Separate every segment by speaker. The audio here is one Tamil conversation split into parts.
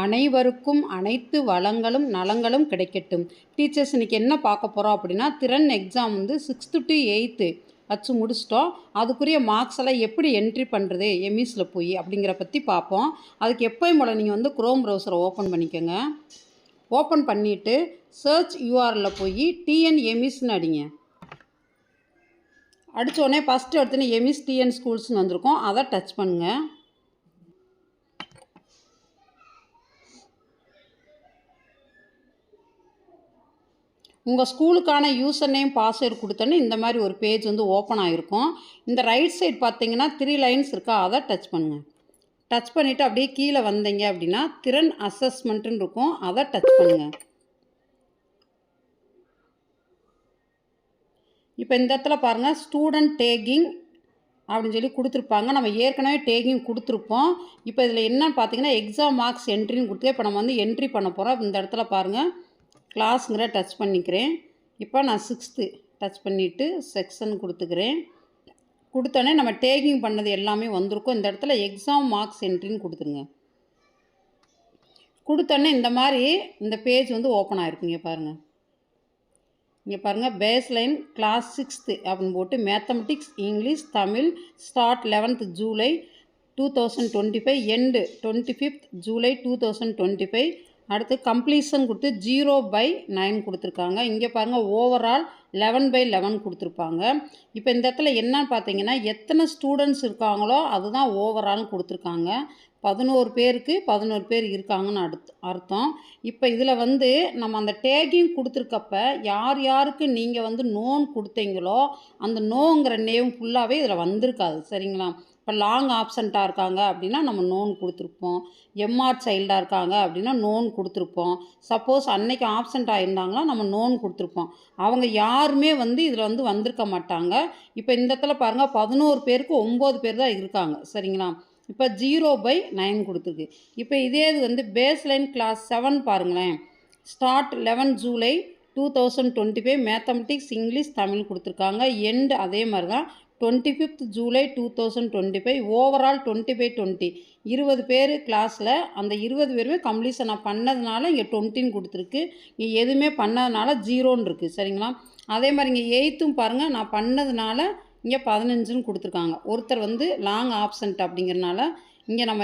Speaker 1: அனைவருக்கும் அனைத்து வளங்களும் நலங்களும் கிடைக்கட்டும். டீச்சர்ஸ் இன்றைக்கி என்ன பார்க்க போகிறோம் அப்படின்னா, திறன் எக்ஸாம் வந்து 6th to 8th வச்சு முடிச்சிட்டோம். அதுக்குரிய மார்க்ஸ் எல்லாம் எப்படி என்ட்ரி பண்ணுறது எம்இஸில் போய் அப்படிங்கிற பற்றி பார்ப்போம். அதுக்கு எப்போயும் போல் நீங்கள் வந்து குரோம் ப்ரௌசரை ஓப்பன் பண்ணிக்கோங்க. ஓப்பன் பண்ணிவிட்டு சர்ச் யூஆரில் போய் டிஎன் எம்இஸ்ன்னு அடிங்க. அடித்தோடனே ஃபஸ்ட்டு எடுத்துன்னு எம்இஸ் டிஎன் ஸ்கூல்ஸ்னு வந்திருக்கோம். அதை டச் பண்ணுங்கள். உங்கள் ஸ்கூலுக்கான யூசர் நேம் பாஸ்வேர்டு கொடுத்தோன்னே இந்த மாதிரி ஒரு பேஜ் வந்து ஓப்பன் ஆகிருக்கும். இந்த ரைட் சைடு பார்த்தீங்கன்னா 3 லைன்ஸ் இருக்கா, அதை டச் பண்ணுங்கள். டச் பண்ணிவிட்டு அப்படியே கீழே வந்தீங்க அப்படின்னா திறன் அசஸ்மெண்ட்டுன்னு இருக்கும், அதை டச் பண்ணுங்கள். இப்போ இந்த இடத்துல பாருங்கள் ஸ்டூடெண்ட் டேகிங் அப்படின்னு சொல்லி கொடுத்துருப்பாங்க. நம்ம ஏற்கனவே டேகிங் கொடுத்துருப்போம். இப்போ இதில் என்னன்னு பார்த்தீங்கன்னா எக்ஸாம் மார்க்ஸ் என்ட்ரின்னு கொடுத்து இப்போ நம்ம வந்து என்ட்ரி பண்ண போகிறோம். இந்த இடத்துல பாருங்கள் கிளாஸுங்கிற டச் பண்ணிக்கிறேன். இப்போ நான் 6th டச் பண்ணிவிட்டு செக்ஷன் கொடுத்துக்கிறேன். கொடுத்தோன்னே நம்ம டேகிங் பண்ணது எல்லாமே வந்திருக்கும். இந்த இடத்துல எக்ஸாம் மார்க்ஸ் என்ட்ரின்னு கொடுத்துருங்க. கொடுத்தோன்னே இந்த மாதிரி இந்த பேஜ் வந்து ஓப்பன் ஆகிருக்குங்க. பாருங்கள், இங்கே பாருங்கள் பேஸ்லைன் கிளாஸ் 6th அப்படின்னு போட்டு mathematics English Tamil start 11th July 2025 end 25th July 2025. அடுத்து கம்ப்ளீஷன் கொடுத்து 0/9 கொடுத்துருக்காங்க. இங்கே பாருங்கள் ஓவரால் 11/11 கொடுத்துருப்பாங்க. இப்போ இந்த இடத்துல என்னன்னு பார்த்தீங்கன்னா எத்தனை ஸ்டூடெண்ட்ஸ் இருக்காங்களோ அதுதான் ஓவரால்னு கொடுத்துருக்காங்க. 11 பேருக்கு 11 பேர் இருக்காங்கன்னு அர்த்தம். இப்போ இதில் வந்து நம்ம அந்த டேகிங் கொடுத்துருக்கப்ப யார் யாருக்கு நீங்கள் வந்து நோன் கொடுத்தீங்களோ அந்த நோங்கிற நேம் ஃபுல்லாகவே இதில் வந்திருக்காது. சரிங்களா? இப்போ லாங் ஆப்சண்ட்டாக இருக்காங்க அப்படின்னா நம்ம நோன் கொடுத்துருப்போம். எம்ஆர் சைல்டாக இருக்காங்க அப்படின்னா நோன் கொடுத்துருப்போம். சப்போஸ் அன்னைக்கு ஆப்சண்ட் ஆகியிருந்தாங்களா நம்ம நோன் கொடுத்துருப்போம். அவங்க யாருமே வந்து இதில் வந்து வந்திருக்க மாட்டாங்க. இப்போ இந்த இடத்துல பாருங்கள் 11 பேருக்கு 9 பேர் தான் இருக்காங்க. சரிங்களா? இப்போ 0/9 கொடுத்துருக்கு. இப்போ இதே இது வந்து பேஸ்லைன் கிளாஸ் 7 பாருங்களேன். Start 11 July 2025 mathematics English Tamil கொடுத்துருக்காங்க. எண்டு அதே மாதிரி தான் 25th ஜூலை 2025 ஓவரால் 20/20 20 பேர் கிளாஸில். அந்த 20 பேருமே கம்ப்ளீஷன் நான் பண்ணதுனால இங்கே 20ன்னு கொடுத்துருக்கு. இங்கே எதுவுமே பண்ணதுனால 0ன்னு இருக்குது. சரிங்களா? அதே மாதிரி இங்கே 8th பாருங்கள் நான் பண்ணதுனால இங்கே 15ன்னு கொடுத்துருக்காங்க. ஒருத்தர் வந்து லாங் ஆப்சண்ட் அப்படிங்கிறனால இங்கே நம்ம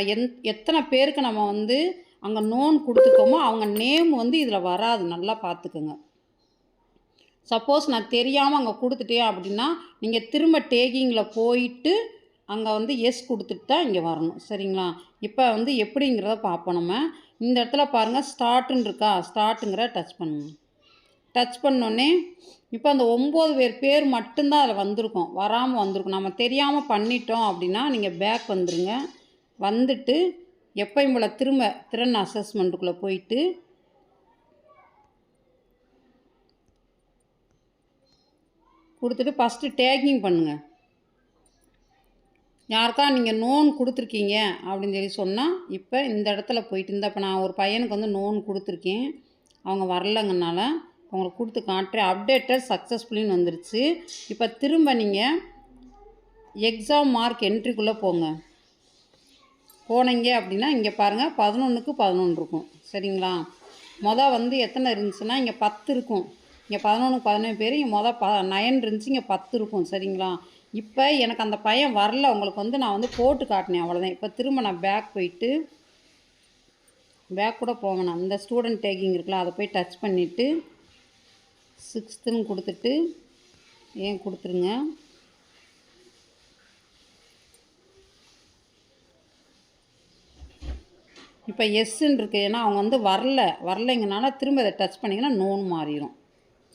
Speaker 1: எத்தனை பேருக்கு நம்ம வந்து அங்கே நோன் கொடுத்துருக்கோமோ அவங்க நேம் வந்து இதில் வராது. நல்லா பார்த்துக்குங்க. சப்போஸ் நான் தெரியாமல் அங்கே கொடுத்துட்டேன் அப்படின்னா நீங்கள் திரும்ப டேகிங்கில் போயிட்டு அங்கே வந்து எஸ் கொடுத்துட்டு தான் இங்கே வரணும். சரிங்களா? இப்போ வந்து எப்படிங்கிறத பார்ப்போம். நம்ம இந்த இடத்துல பாருங்கள் ஸ்டார்ட்டுன்னு இருக்கா, ஸ்டார்ட்டுங்கிற டச் பண்ணுங்க. டச் பண்ணோடனே இப்போ அந்த 9 பேர் மட்டும்தான் அதில் வந்திருக்கும், வராமல் வந்திருக்கும். நம்ம தெரியாமல் பண்ணிட்டோம் அப்படின்னா நீங்கள் பேக் வந்துடுங்க. வந்துட்டு எப்பயும் போல் திரும்ப திறன் அசஸ்மெண்ட்டுக்குள்ளே போயிட்டு கொடுத்துட்டு ஃபஸ்ட்டு டேகிங் பண்ணுங்கள். யாருக்கா நீங்கள் நோன் கொடுத்துருக்கீங்க அப்படின்னு சொல்லி சொன்னால் இப்போ இந்த இடத்துல போயிட்டு இப்போ நான் ஒரு பையனுக்கு வந்து நோன் கொடுத்துருக்கேன், அவங்க வரலங்கனால உங்களுக்கு கொடுத்து காட்டுறேன். அப்டேட்டட் சக்ஸஸ்ஃபுல்லின்னு வந்துருச்சு. இப்போ திரும்ப நீங்கள் எக்ஸாம் மார்க் என்ட்ரிக்குள்ளே போங்க. போனீங்க அப்படின்னா இங்கே பாருங்கள் 11க்கு 11 இருக்கும். சரிங்களா? மொதல் வந்து எத்தனை இருந்துச்சுன்னா இங்கே 10 இருக்கும். இங்கே 11க்கு 11 பேர், இங்கே மொதல் 9 இருந்துச்சு, இங்கே 10 இருக்கும். சரிங்களா? இப்போ எனக்கு அந்த பையன் வரல, உங்களுக்கு வந்து நான் வந்து போட்டு காட்டினேன், அவ்வளோதான். இப்போ திரும்ப நான் பேக் போயிட்டு பேக் கூட போவேன். அந்த ஸ்டூடெண்ட் டேக்கிங் இருக்குல்ல அதை போய் டச் பண்ணிவிட்டு 6th கொடுத்துட்டு ஏன் கொடுத்துருங்க. இப்போ எஸ்ன்னு இருக்குது, ஏன்னா அவங்க வந்து வரலைங்கனால திரும்ப இதை டச் பண்ணிங்கன்னா நோன் மாறிடும்.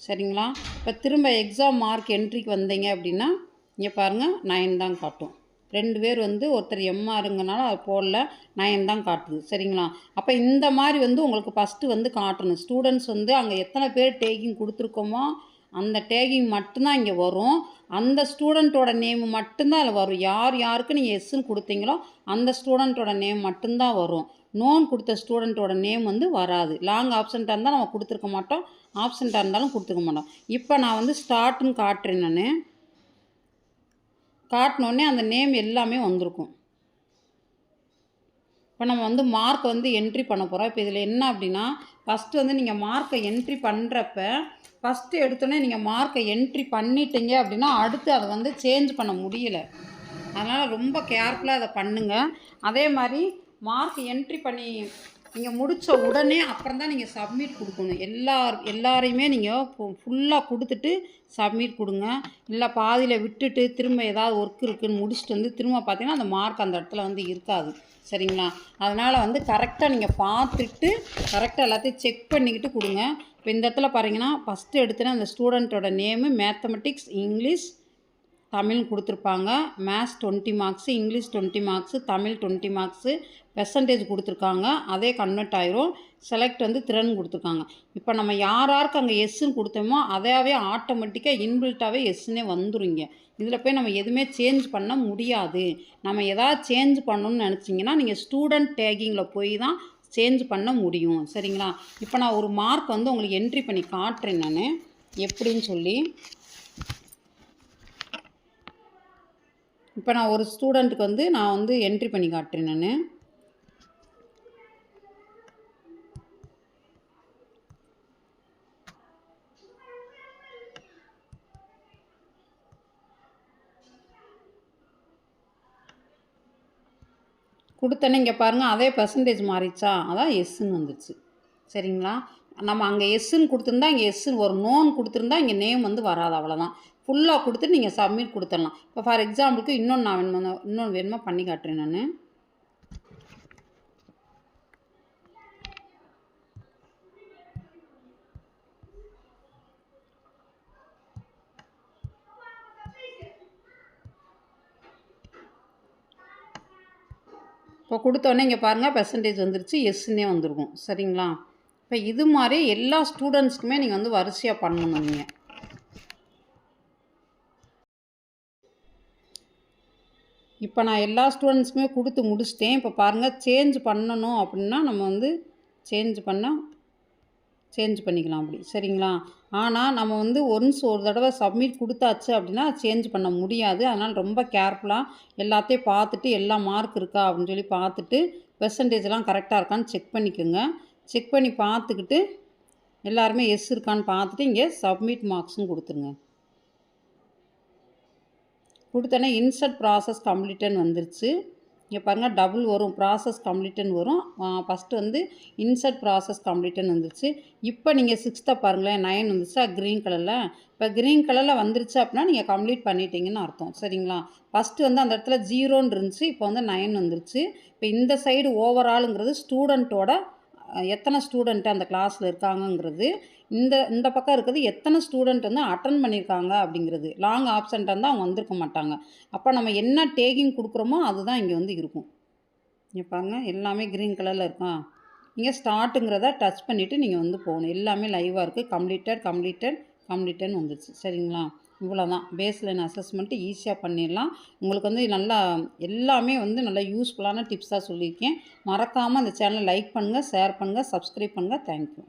Speaker 1: சரிங்களா? இப்போ திரும்ப எக்ஸாம் மார்க் என்ட்ரிக்கு வந்தீங்க அப்படின்னா இங்கே பாருங்கள் 9 தான் காட்டும். 2 பேர் வந்து ஒருத்தர் எம்ஆருங்கனால அது போடல, 9 தான் காட்டுது. சரிங்களா? அப்போ இந்த மாதிரி வந்து உங்களுக்கு ஃபஸ்ட்டு வந்து காட்டணும். ஸ்டூடெண்ட்ஸ் வந்து அங்கே எத்தனை பேர் டேக்கிங் கொடுத்துருக்கோமோ அந்த டேகிங் மட்டும்தான் இங்கே வரும். அந்த ஸ்டூடெண்ட்டோட நேம் மட்டும்தான் அதில் வரும். யார் யாருக்கு நீங்கள் எஸ்ன்னு கொடுத்தீங்களோ அந்த ஸ்டூடெண்ட்டோட நேம் மட்டும்தான் வரும். நோன் கொடுத்த ஸ்டூடெண்ட்டோட நேம் வந்து வராது. லாங் ஆப்சண்ட்டாக இருந்தால் நம்ம கொடுத்துருக்க மாட்டோம், ஆப்சண்ட்டாக இருந்தாலும் கொடுத்துக்க மாட்டோம். இப்போ நான் வந்து ஸ்டார்ட்டுன்னு காட்டுறேன். நான் காட்டினோடனே அந்த நேம் எல்லாமே வந்திருக்கும். இப்போ நம்ம வந்து மார்க் வந்து என்ட்ரி பண்ண போகிறோம். இப்போ இதில் என்ன அப்படின்னா, ஃபஸ்ட்டு வந்து நீங்கள் மார்க்கை என்ட்ரி பண்ணுறப்ப ஃபஸ்ட்டு எடுத்தோடனே நீங்கள் மார்க்கை என்ட்ரி பண்ணிட்டீங்க அப்படின்னா அடுத்து அதை வந்து சேஞ்ச் பண்ண முடியல. அதனால் ரொம்ப கேர்ஃபுல்லாக அதை பண்ணுங்கள். அதே மாதிரி மார்க் என்ட்ரி பண்ணி நீங்கள் முடித்த உடனே அப்புறம் தான் நீங்கள் சப்மிட் கொடுக்கணும். எல்லாரையுமே நீங்கள் ஃபுல்லாக கொடுத்துட்டு சப்மிட் கொடுங்க. இல்லை பாதியில் விட்டுட்டு திரும்ப ஏதாவது ஒர்க் இருக்குதுன்னு முடிச்சுட்டு வந்து திரும்ப பார்த்தீங்கன்னா அந்த மார்க் அந்த இடத்துல வந்து இருக்காது. சரிங்களா? அதனால் வந்து கரெக்டாக நீங்கள் பார்த்துட்டு கரெக்டாக எல்லாத்தையும் செக் பண்ணிக்கிட்டு கொடுங்க. இப்போ இந்த இடத்துல பாருங்கன்னா ஃபஸ்ட்டு எடுத்தோன்னா அந்த ஸ்டூடெண்ட்டோட நேமு, மேத்தமெட்டிக்ஸ், இங்கிலீஷ், தமிழ் கொடுத்துருப்பாங்க. Maths 20 marks, English 20 marks, Tamil 20 marks, percentage கொடுத்துருக்காங்க. அதே கன்வெர்ட் ஆயிரும். செலக்ட் வந்து திறன் கொடுத்துருக்காங்க. இப்போ நம்ம யாருக்கு அங்கே எஸ்ன்னு கொடுத்தோமோ அதாவே ஆட்டோமேட்டிக்காக இன்பில்ட்டாகவே எஸ்ன்னே வந்துருங்க. இதில் போய் நம்ம எதுவுமே சேஞ்ச் பண்ண முடியாது. நம்ம எதாவது சேஞ்ச் பண்ணணும்னு நினச்சிங்கன்னா நீங்கள் ஸ்டூடெண்ட் டேகிங்கில் போய் தான் சேஞ்ச் பண்ண முடியும். சரிங்களா? இப்போ நான் ஒரு மார்க் வந்து உங்களுக்கு என்ட்ரி பண்ணி காட்டுறேன் நான் எப்படின்னு சொல்லி. இப்போ நான் ஒரு ஸ்டூடெண்ட்டுக்கு வந்து நான் வந்து என்ட்ரி பண்ணி காட்டுறேன் நான். கொடுத்தோன்னே இங்கே பாருங்கள் அதே பெர்சன்டேஜ் மாறிடுச்சா, அதான் எஸ்ன்னு வந்துடுச்சு. சரிங்களா? நம்ம அங்கே எஸ்ன்னு கொடுத்துருந்தா இங்கே எஸ்ன்னு ஒரு நோன் கொடுத்துருந்தா இங்கே நேம் வந்து வராது. அவ்வளோதான். ஃபுல்லாக கொடுத்துட்டு நீங்கள் சப்மிட் கொடுத்துடலாம். இப்போ ஃபார் எக்ஸாம்பிளுக்கு இன்னொன்று வேணுமா பண்ணி காட்டுறேன் நான். இப்போ கொடுத்தோன்னே இங்கே பாருங்கள் பெர்சன்டேஜ் வந்துருச்சு, எஸ்ன்னே வந்துருக்கும். சரிங்களா? இப்போ இது மாதிரி எல்லா ஸ்டூடெண்ட்ஸ்க்குமே நீங்கள் வந்து வரிசையாக பண்ணணும். நீங்கள் இப்போ நான் எல்லா ஸ்டூடெண்ட்ஸுக்குமே கொடுத்து முடிச்சிட்டேன். இப்போ பாருங்கள் சேஞ்ச் பண்ணணும் அப்படின்னா நம்ம வந்து சேஞ்ச் பண்ணிக்கலாம் அப்படி. சரிங்களா? ஆனால் நம்ம வந்து ஒரு தடவை சப்மிட் கொடுத்தாச்சு அப்படின்னா சேஞ்ச் பண்ண முடியாது. அதனால் ரொம்ப கேர்ஃபுல்லாக எல்லாத்தையும் பார்த்துட்டு எல்லா மார்க் இருக்கா அப்படின்னு சொல்லி பார்த்துட்டு பெர்சன்டேஜ்லாம் கரெக்டாக இருக்கான்னு செக் பண்ணிக்கோங்க. செக் பண்ணி பார்த்துக்கிட்டு எல்லாருமே எஸ் இருக்கான்னு பார்த்துட்டு இங்கே சப்மிட் மார்க்ஸும் கொடுத்துருங்க. கொடுத்தோன்னே இன்சர்ட் ப்ராசஸ் கம்ப்ளீட்டுன்னு வந்துருச்சு. இங்கே பாருங்கள் டபுள் வரும், ப்ராசஸ் கம்ப்ளீட்டுன்னு வரும். ஃபஸ்ட்டு வந்து இன்சர்ட் ப்ராசஸ் கம்ப்ளீட்டுன்னு வந்துருச்சு. இப்போ நீங்கள் 6th பாருங்களேன் 9 வந்துருச்சா க்ரீன் கலரில். இப்போ க்ரீன் கலரில் வந்துருச்சு அப்படின்னா நீங்கள் கம்ப்ளீட் பண்ணிட்டீங்கன்னு அர்த்தம். சரிங்களா? ஃபஸ்ட்டு வந்து அந்த இடத்துல 0ன்னு இருந்துச்சு, இப்போ வந்து 9 வந்துருச்சு. இப்போ இந்த சைடு ஓவராலுங்கிறது ஸ்டூடெண்ட்டோட எத்தனை ஸ்டூடெண்ட்டு அந்த கிளாஸில் இருக்காங்கங்கிறது, இந்த பக்கம் இருக்கிறது எத்தனை ஸ்டூடெண்ட் வந்து அட்டன் பண்ணியிருக்காங்க அப்படிங்கிறது. லாங் ஆப்சென்ட்டாக இருந்தால் அவங்க வந்திருக்க மாட்டாங்க. அப்போ நம்ம என்ன டேகிங் கொடுக்குறோமோ அதுதான் இங்கே வந்து இருக்கும். இங்கே பாருங்கள் எல்லாமே க்ரீன் கலரில் இருக்கா. இங்கே ஸ்டார்ட்டுங்கிறத டச் பண்ணிவிட்டு நீங்கள் வந்து போகணும். எல்லாமே லைவாக இருக்குது. கம்ப்ளீட்டட்னு வந்துடுச்சு. சரிங்களா? இவ்வளோதான். பேஸ்லைன் அசஸ்மெண்ட்டு ஈஸியாக பண்ணிடலாம். உங்களுக்கு வந்து நல்லா எல்லாமே வந்து நல்லா யூஸ்ஃபுல்லான டிப்ஸாக சொல்லியிருக்கேன். மறக்காமல் அந்த சேனலை லைக் பண்ணுங்கள், ஷேர் பண்ணுங்கள், சப்ஸ்கிரைப் பண்ணுங்கள். தேங்க்யூ.